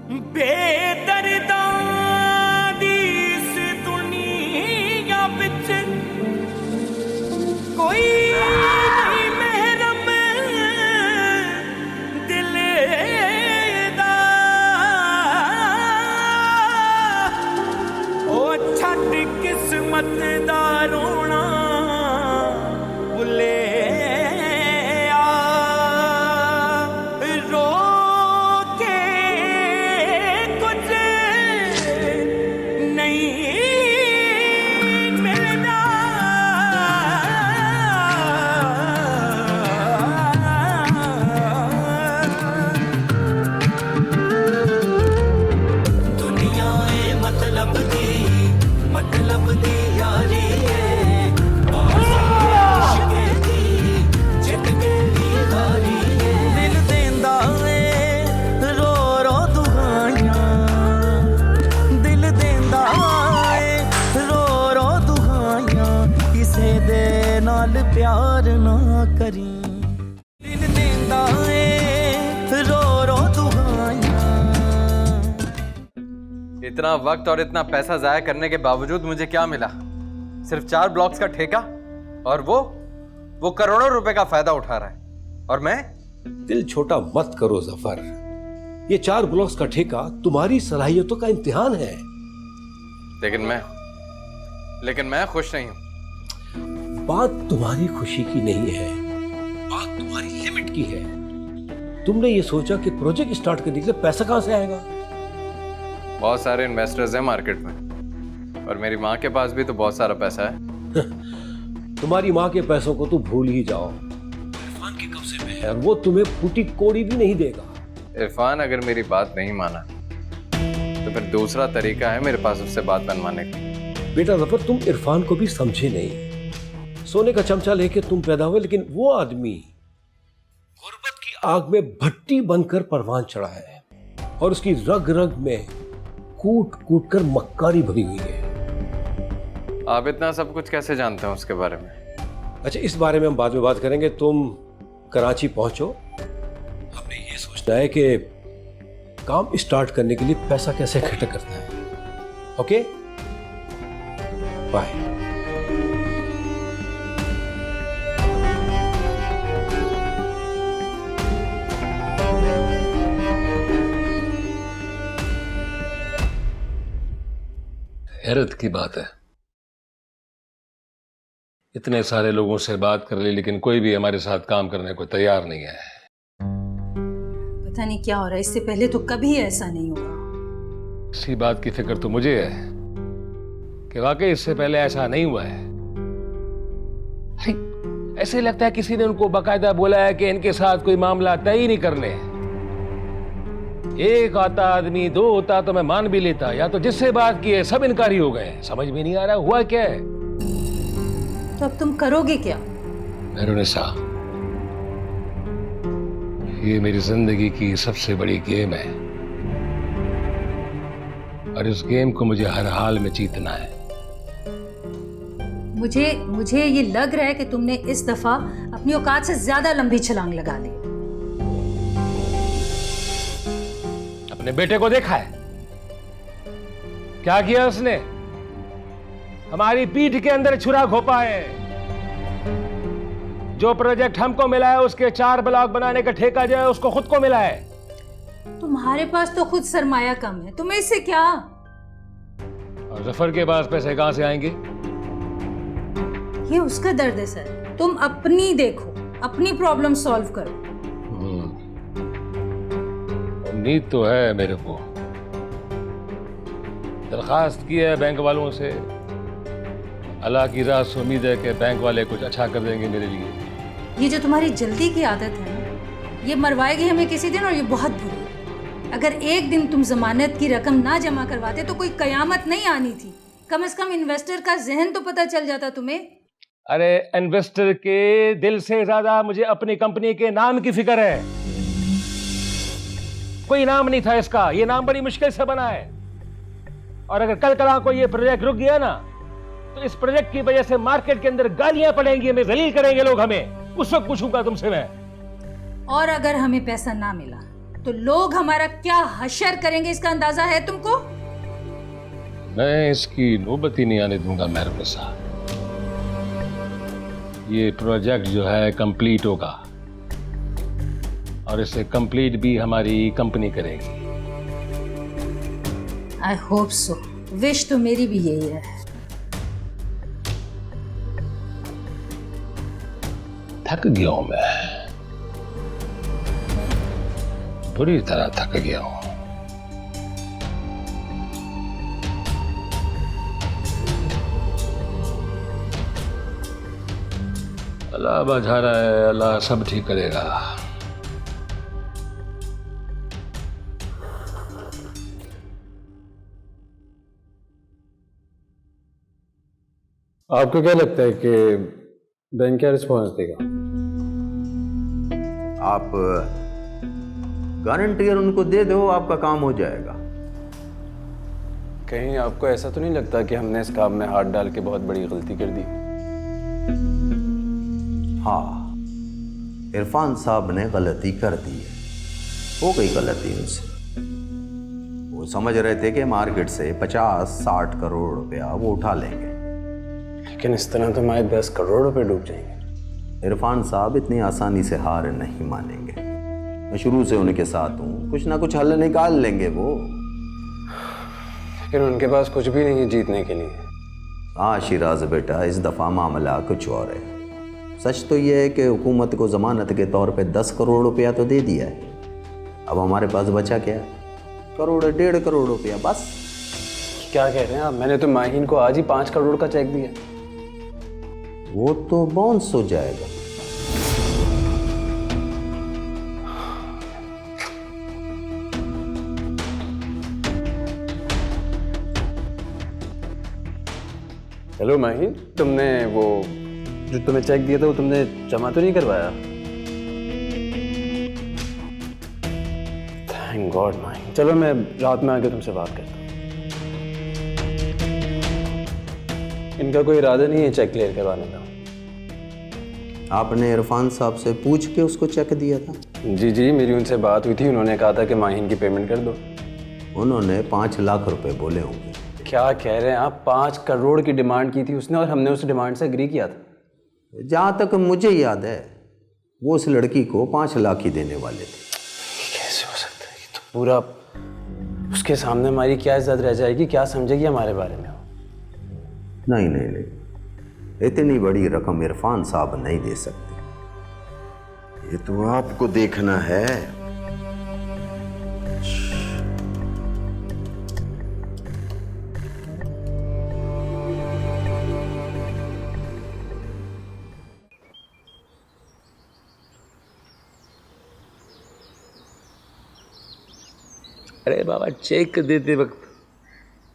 बेदर्दां दी इस दुनिया विच कोई नहीं महरम दिल दा। ओ छड्ड किस्मत दा रोना भुले प्यार ना करी दिल देंदा ए रो रो दुआयां। इतना वक्त और इतना पैसा जाया करने के बावजूद मुझे क्या मिला? सिर्फ 4 ब्लॉक्स का ठेका, और वो करोड़ों रुपए का फायदा उठा रहा है, और मैं? दिल छोटा मत करो जफर, ये 4 ब्लॉक्स का ठेका तुम्हारी सलाहियतों का इम्तिहान है। लेकिन मैं खुश नहीं हूं। बात तुम्हारी खुशी की नहीं है, बात तुम्हारी लिमिट की है। तुमने ये सोचा कि प्रोजेक्ट स्टार्ट करने के लिए पैसा कहां से आएगा? बहुत सारे इन्वेस्टर्स हैं मार्केट में, और मेरी माँ के पास भी तो बहुत सारा पैसा है। तुम्हारी माँ के पैसों को तो भूल ही जाओ। इरफान के कब्जे में है, वो तुम्हें फूटी कोड़ी भी नहीं देगा। इरफान अगर मेरी बात नहीं माना तो फिर दूसरा तरीका है मेरे पास उससे बात बनवाने का। बेटा जफर, तुम इरफान को भी समझे नहीं। सोने का चमचा लेके तुम पैदा हुए, लेकिन वो आदमी गुर्बत की आग में भट्टी बनकर परवान चढ़ा है, और उसकी रग रग में कूट कूट कर मक्कारी भरी हुई है। आप इतना सब कुछ कैसे जानते हैं उसके बारे में? अच्छा, इस बारे में हम बाद में बात करेंगे। तुम कराची पहुंचो, हमने ये सोचना है कि काम स्टार्ट करने के लिए पैसा कैसे इकट्ठा करना है। Okay, bye. हैरत की बात है, इतने सारे लोगों से बात कर ली, लेकिन कोई भी हमारे साथ काम करने को तैयार नहीं है। पता नहीं क्या हो रहा है, इससे पहले तो कभी ऐसा नहीं हुआ। इसी बात की फिक्र तो मुझे है कि वाकई इससे पहले ऐसा नहीं हुआ है। ऐसे लगता है किसी ने उनको बाकायदा बोला है कि इनके साथ कोई मामला तय ही नहीं करने हैं। एक आता आदमी, 2 होता तो मैं मान भी लेता, या तो जिससे बात की है सब इनकारी हो गए। समझ में नहीं आ रहा हुआ क्या है। तो अब तुम करोगे क्या? मेहरुनिसा, ये मेरी जिंदगी की सबसे बड़ी गेम है, और इस गेम को मुझे हर हाल में जीतना है। मुझे ये लग रहा है कि तुमने इस दफा अपनी औकात से ज्यादा लंबी छलांग लगा दी। अपने बेटे को देखा है क्या किया उसने? हमारी पीठ के अंदर छुरा घोपा है। जो प्रोजेक्ट हमको मिला है उसके 4 ब्लॉक बनाने का ठेका जो है उसको खुद को मिला है। तुम्हारे पास तो खुद सरमाया कम है, तुम्हें इससे क्या? और जफर के पास पैसे कहां से आएंगे? ये उसका दर्द है सर, तुम अपनी देखो, अपनी प्रॉब्लम सॉल्व करो। उम्मीद तो है मेरे को, दरखास्त की है बैंक वालों से। अल्लाह की राह से उम्मीद है कि बैंक वाले कुछ अच्छा कर देंगे मेरे लिए। ये जो तुम्हारी जल्दी की आदत है ना, ये मरवाएगी हमें किसी दिन, और ये बहुत बुरी है। अगर एक दिन तुम जमानत की रकम ना जमा करवाते तो कोई कयामत नहीं आनी थी। कम से कम इन्वेस्टर का जहन तो पता चल जाता तुम्हें। अरे इन्वेस्टर के दिल से ज्यादा मुझे अपनी कंपनी के नाम की फिक्र है। कोई नाम नहीं था इसका, ये नाम बड़ी मुश्किल से बना है, और अगर कल कला को ये प्रोजेक्ट रुक गया ना तो इस प्रोजेक्ट की वजह से मार्केट के अंदर गालियां पड़ेंगी, हमें जलील करेंगे लोग। हमें उस वक्त पूछूंगा तुमसे मैं। और अगर हमें पैसा ना मिला तो लोग हमारा क्या हशर करेंगे इसका अंदाजा है तुमको? मैं इसकी नौबत ही नहीं आने दूंगा मेहरबान साहब। ये प्रोजेक्ट जो है कंप्लीट होगा और इसे कंप्लीट भी हमारी कंपनी करेगी। I hope so. विश तो मेरी भी यही है। थक गया हूं मैं, बुरी तरह थक गया हूं। अल्लाह बचा रहा है, अल्लाह सब ठीक करेगा। आपको क्या लगता है कि बैंक क्या रिस्पॉन्स देगा? आप गारंटियर उनको दे दो, आपका काम हो जाएगा। कहीं आपको ऐसा तो नहीं लगता कि हमने इस काम में हाथ डाल के बहुत बड़ी गलती कर दी? हाँ, इरफान साहब ने गलती कर दी है, हो गई गलती उनसे। वो समझ रहे थे कि मार्केट से 50-60 करोड़ रुपया वो उठा लेंगे, लेकिन इस तरह तो हमारे 10 करोड़ रुपए डूब जाएंगे। इरफान साहब इतनी आसानी से हार नहीं मानेंगे। मैं शुरू से उनके साथ हूँ, कुछ ना कुछ हल निकाल लेंगे वो। लेकिन उनके पास कुछ भी नहीं है जीतने के लिए। हाँ शिराज बेटा, इस दफ़ा मामला कुछ और है। सच तो ये है कि हुकूमत को ज़मानत के तौर पे 10 करोड़ रुपया तो दे दिया है। अब हमारे पास बचा क्या? करोड़ 1.5 करोड़ रुपया बस। क्या कह रहे हैं आप? मैंने तो माहीन को आज ही 5 करोड़ का चेक दिया। वो तो बाउंस हो जाएगा। हेलो माहीन, तुमने वो जो तुम्हें चेक दिया था वो तुमने जमा तो नहीं करवाया? Thank God Maheen. चलो मैं रात में आके तुमसे बात करता हूँ। इनका कोई इरादा नहीं है चेक क्लियर करवाने का। आपने इरफान साहब से पूछ के उसको चेक दिया था? जी जी, मेरी उनसे बात हुई थी। उन्होंने कहा था कि माहीन की पेमेंट कर दो। उन्होंने 5 लाख रुपए बोले होंगे। क्या कह रहे हैं आप? 5 करोड़ की डिमांड की थी उसने और हमने उस डिमांड से एग्री किया था। जहाँ तक मुझे याद है वो उस लड़की को 5 लाख ही देने वाले थे। कैसे हो सकता है? तो पूरा उसके सामने हमारी क्या इज्जत रह जाएगी? क्या समझेगी हमारे बारे में? नहीं नहीं नहीं, इतनी बड़ी रकम इरफान साहब नहीं दे सकते। ये तो आपको देखना है। अरे बाबा, चेक देते वक्त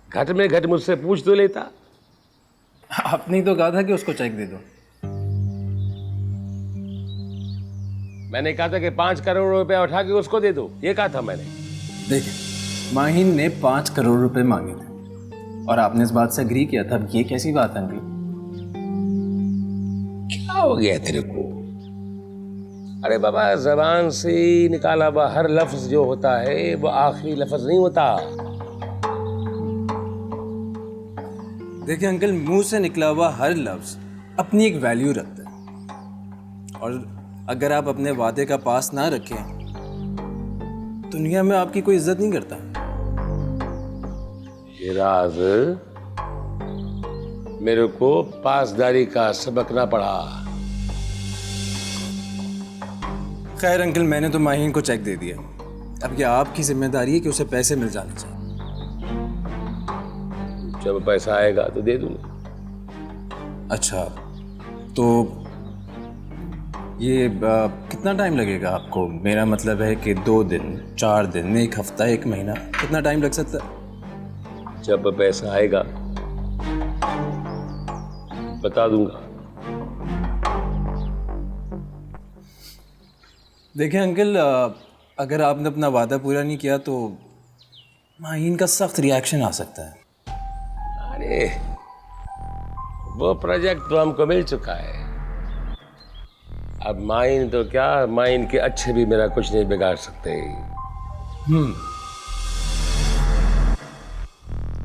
घट में घट मुझसे पूछ तो लेता। आपने तो कहा था कि उसको चेक दे दो। मैंने कहा था कि 5 करोड़ रुपया उठा के उसको दे दो, ये कहा था मैंने। देखिए, माहीन ने 5 करोड़ रुपए मांगे थे और आपने इस बात से एग्री किया था। अब ये कैसी बात है अंकल? क्या हो गया तेरे को? अरे बाबा, जबान से निकाला हुआ हर लफ्ज जो होता है वो आखिरी लफ्ज नहीं होता। देखिए अंकल, मुंह से निकला हुआ हर लफ्ज अपनी एक वैल्यू रखता है और अगर आप अपने वादे का पास ना रखें, दुनिया में आपकी कोई इज्जत नहीं करता। ये राज मेरे को पासदारी का सबक ना पड़ा। खैर अंकल, मैंने तो माहीन को चेक दे दिया। अब ये आपकी जिम्मेदारी है कि उसे पैसे मिल जाने चाहिए। जब पैसा आएगा तो दे दूंगा। अच्छा, तो ये कितना टाइम लगेगा आपको? मेरा मतलब है कि 2 दिन, 4 दिन, 1 हफ्ता, 1 महीना, कितना टाइम लग सकता है? जब पैसा आएगा बता दूंगा। देखिए अंकल, अगर आपने अपना वादा पूरा नहीं किया तो माहीन का सख्त रिएक्शन आ सकता है। अरे वो प्रोजेक्ट तो हमको मिल चुका है। अब माइन तो क्या, माइन के अच्छे भी मेरा कुछ नहीं बिगाड़ सकते।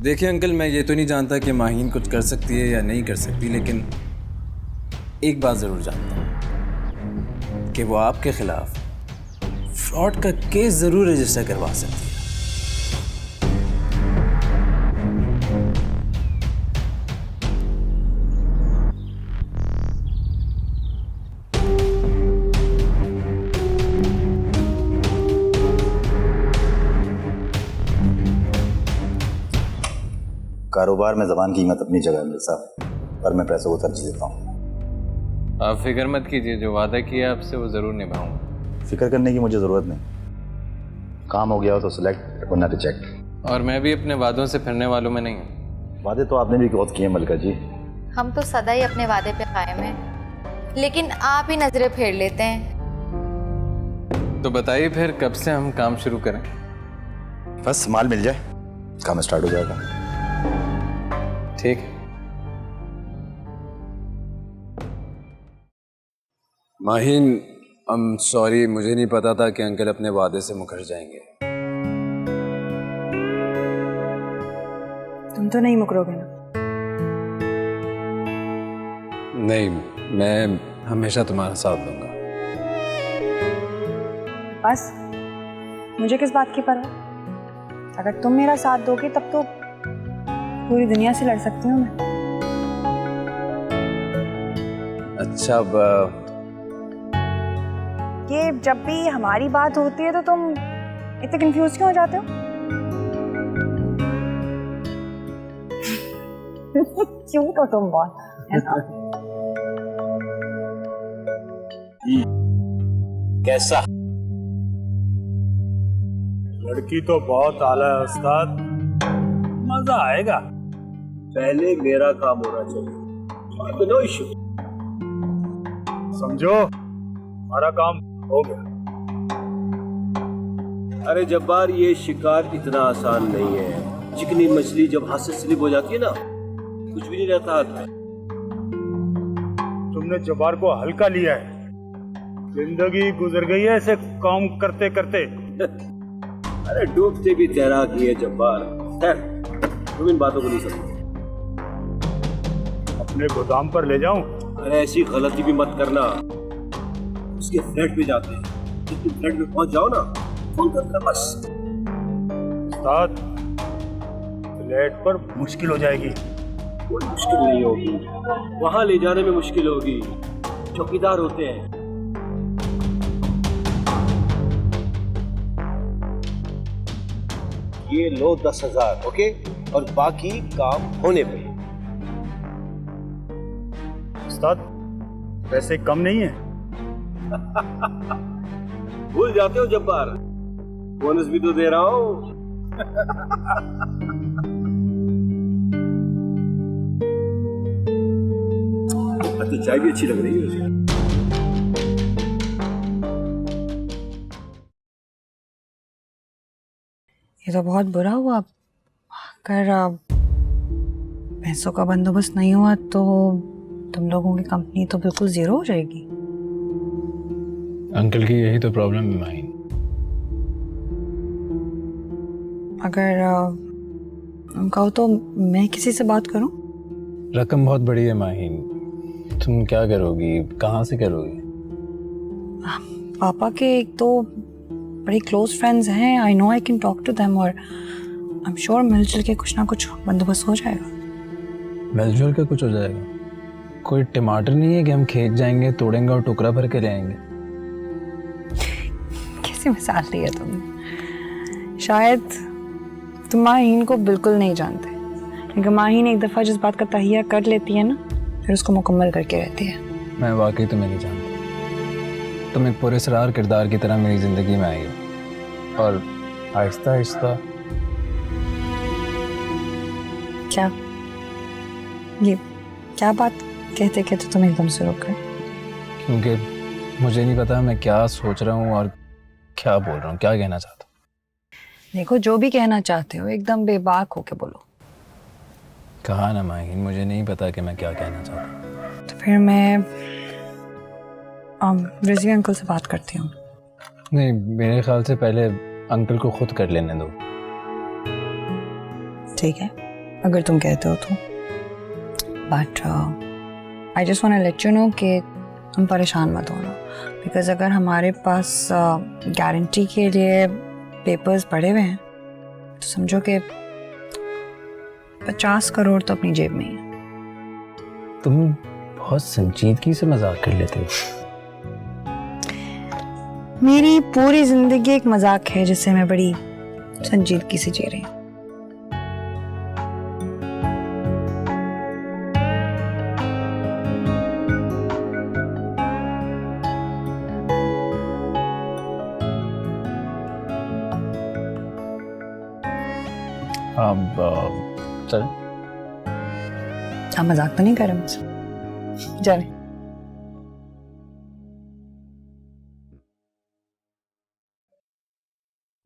देखिए अंकल, मैं ये तो नहीं जानता कि माहीन कुछ कर सकती है या नहीं कर सकती, लेकिन एक बात ज़रूर जानता हूँ कि वो आपके खिलाफ फ्रॉड का केस ज़रूर रजिस्टर करवा सकती है। कारोबार में ज़बान की कीमत अपनी जगह है मेरे साहब, पर मैं पैसों को तरजीह देता हूँ। आप फिक्र मत कीजिए, जो वादा किया आपसे वो ज़रूर निभाऊंगा। फिक्र करने की मुझे ज़रूरत नहीं, काम हो गया हो तो सिलेक्ट वरना रिजेक्ट। और मैं भी अपने वादों से फिरने वालों में नहीं हूँ। वादे तो आपने भी बहुत किए मलिका जी। हम तो सदा ही अपने वादे पे कायम हैं, लेकिन आप ही नजरें फेर लेते हैं। तो बताइए फिर कब से हम काम शुरू करें? बस माल मिल जाए, काम स्टार्ट हो जाएगा। ठीक है। माहीन, सॉरी, मुझे नहीं पता था कि अंकल अपने वादे से मुकर जाएंगे। तुम तो नहीं मुकरोगे ना? नहीं, मैं हमेशा तुम्हारा साथ दूंगा। बस मुझे किस बात की परवाह? अगर तुम मेरा साथ दोगे तब तो पूरी दुनिया से लड़ सकती हूँ मैं। अच्छा, अब ये जब भी हमारी बात होती है तो तुम इतने कंफ्यूज क्यों हो जाते हो? क्यों तो तुम बहुत है ना? कैसा? लड़की तो बहुत आला है उस्ताद, मजा आएगा। पहले मेरा काम होना चाहिए, नो इश्यू। समझो, हमारा काम हो गया। अरे जब्बार, ये शिकार इतना आसान नहीं है। चिकनी मछली जब हाथ से स्लिप हो जाती है ना, कुछ भी नहीं रहता हाथ में। तुमने जब्बार को हल्का लिया है, जिंदगी गुजर गई है ऐसे काम करते करते। अरे डूबते भी तैराकी है जब्बार। खैर, तुम इन बातों को नहीं समझो। अपने गोदाम पर ले जाऊं? अरे ऐसी गलती भी मत करना। उसके फ्लैट पे जाते हैं, जब तुम फ्लैट में पहुंच जाओ ना, फोन करना बस। उस्ताद, फ्लैट पर मुश्किल हो जाएगी। कोई मुश्किल नहीं होगी, वहां ले जाने में मुश्किल होगी। चौकीदार होते हैं। ये लो 10,000, ओके? और बाकी काम होने पे। उस्ताद, पैसे कम नहीं है? भूल जाते हो जब्बार, बोनस भी तो दे रहा हूं। चाय भी अच्छी लग रही है उसे। ये तो बहुत बुरा हुआ। अगर पैसों का बंदोबस्त नहीं हुआ तो तुम लोगों की कंपनी तो बिल्कुल जीरो हो जाएगी। अंकल की यही तो प्रॉब्लम है माहीन। अगर कहो तो मैं किसी से बात करूं? रकम बहुत बड़ी है माहीन, तुम क्या करोगी, कहाँ से करोगी? पापा के एक तो बड़े क्लोज फ्रेंड्स हैं, I know I can talk to them, और आई एम श्योर मिलजुल के कुछ ना कुछ बंदोबस्त हो जाएगा। मिलजुल के कुछ हो जाएगा? कोई टमाटर नहीं है कि हम खेत जाएंगे, तोड़ेंगे और टुकड़ा भर के ले आएंगे? कैसी मिसाल दी है तुमने? शायद तुम माहीन को बिल्कुल नहीं जानते, क्योंकि माहीन एक दफ़ा जिस बात का तहिया कर लेती है ना, फिर उसको मुकम्मल करके रहती है। मैं वाकई तुम्हें नहीं जानता। तुम एक पुरस्कार किरदार की तरह मेरी ज़िंदगी में आई हो, और आहिस्ता आहिस्ता। क्या ये क्या बात कहते कहते तुम एकदम से रुक गए? क्योंकि मुझे नहीं पता मैं क्या सोच रहा हूँ और क्या बोल रहा हूँ, क्या कहना चाहता हूँ। देखो, जो भी कहना चाहते हो एकदम बेबाक होके बोलो। कहा ना माहीन, मुझे नहीं पता कि मैं क्या कहना चाहता हूँ। तो फिर मैं रिजवी अंकल से बात करती हूँ। नहीं, मेरे ख्याल से पहले अंकल को खुद कर लेने दो। ठीक है, अगर तुम कहते हो तो। But I just want to let you know कि तुम परेशान मत होना, बिकॉज अगर हमारे पास गारंटी के लिए पेपर्स पड़े हुए हैं तो समझो कि 50 करोड़ तो अपनी जेब में ही है। तुम बहुत संजीदगी से मजाक कर लेते हो। मेरी पूरी जिंदगी एक मजाक है जिसे मैं बड़ी संजीदगी से जी रही हूँ। अब चल, आप मजाक तो नहीं कर रहे मुझसे? जाने।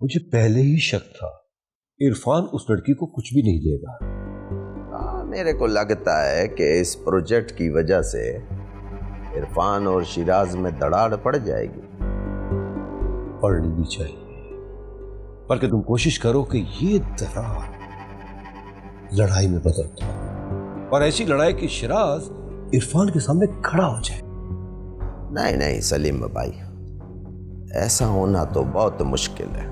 मुझे पहले ही शक था इरफान उस लड़की को कुछ भी नहीं देगा। मेरे को लगता है कि इस प्रोजेक्ट की वजह से इरफान और शिराज में दरार पड़ जाएगी। पड़नी भी चाहिए, पर कि तुम कोशिश करो कि ये दरार लड़ाई में बदल दो, और ऐसी लड़ाई कि शिराज इरफान के सामने खड़ा हो जाए। नहीं नहीं सलीम भाई, ऐसा होना तो बहुत मुश्किल है।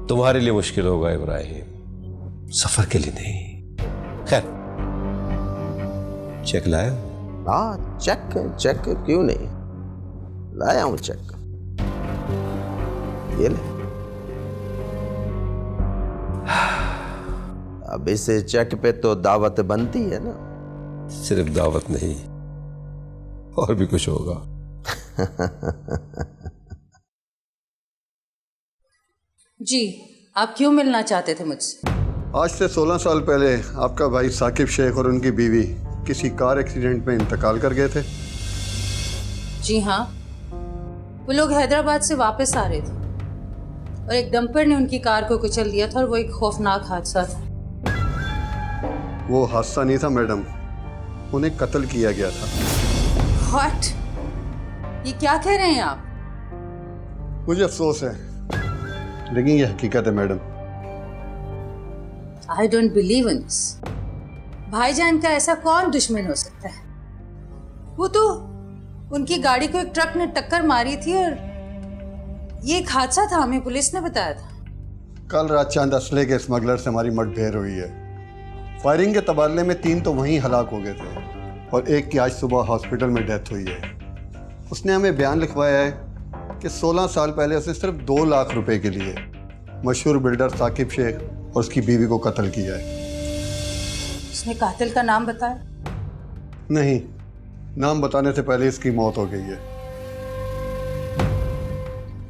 तुम्हारे लिए मुश्किल होगा इब्राहिम, सफर के लिए नहीं। खैर, चेक लाया? हाँ चेक क्यों नहीं, लाया हूं चेक। ये ले। अब इस चेक पे तो दावत बनती है ना? सिर्फ दावत नहीं, और भी कुछ होगा। जी, आप क्यों मिलना चाहते थे मुझसे? आज से 16 साल पहले आपका भाई साकिब शेख और उनकी बीवी किसी कार एक्सीडेंट में इंतकाल कर गए थे। जी हाँ, वो लोग हैदराबाद से वापस आ रहे थे और एक डंपर ने उनकी कार को कुचल दिया था और वो एक खौफनाक हादसा था। वो हादसा नहीं था मैडम, उन्हें कत्ल किया गया था। What? ये क्या कह रहे हैं आप? मुझे अफसोस है, लेकिन ये हकीकत है madam. I don't believe in this. भाईजान का ऐसा कौन दुश्मन हो सकता है? वो तो उनकी गाड़ी को एक ट्रक ने टक्कर मारी थी और ये एक हादसा था, हमें पुलिस ने बताया था। कल रात चंद असले के स्मगलर से हमारी मुठभेड़ हुई है। फायरिंग के तबादले में 3 तो वहीं हलाक हो गए थे और एक की आज सुबह हॉस्पिटल में डेथ हुई है। उसने हमें बयान लिखवाया है कि 16 साल पहले उसने सिर्फ 2 लाख रुपए के लिए मशहूर बिल्डर साकिब शेख और उसकी बीवी को कत्ल किया है। उसने कातिल का नाम बताया? नहीं, नाम बताने से पहले इसकी मौत हो गई है।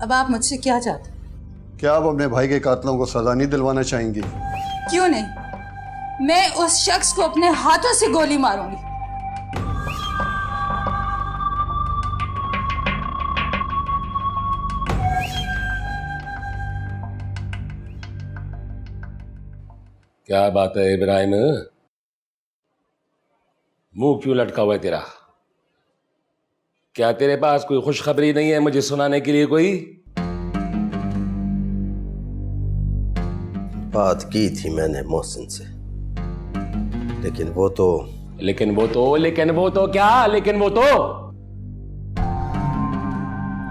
अब आप मुझसे क्या चाहते? क्या आप अपने भाई के कातलों को सजा नहीं दिलवाना चाहेंगी? क्यों नहीं, मैं उस शख्स को अपने हाथों से गोली मारूंगी। क्या बात है इब्राहिम, मुंह क्यों लटका हुआ है तेरा? क्या तेरे पास कोई खुशखबरी नहीं है मुझे सुनाने के लिए? कोई बात की थी मैंने मोहसिन से, लेकिन वो तो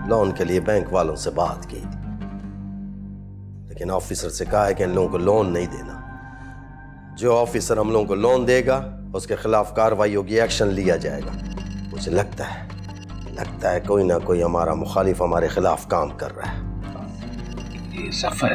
लोन के लिए बैंक वालों से बात की थी, लेकिन ऑफिसर से कहा है कि इन लोगों को लोन नहीं देना। जो ऑफिसर हम लोगों को लोन देगा उसके खिलाफ कार्रवाई होगी, एक्शन लिया जाएगा। मुझे लगता है कोई ना कोई हमारा मुखालिफ हमारे खिलाफ काम कर रहा है। ये सफर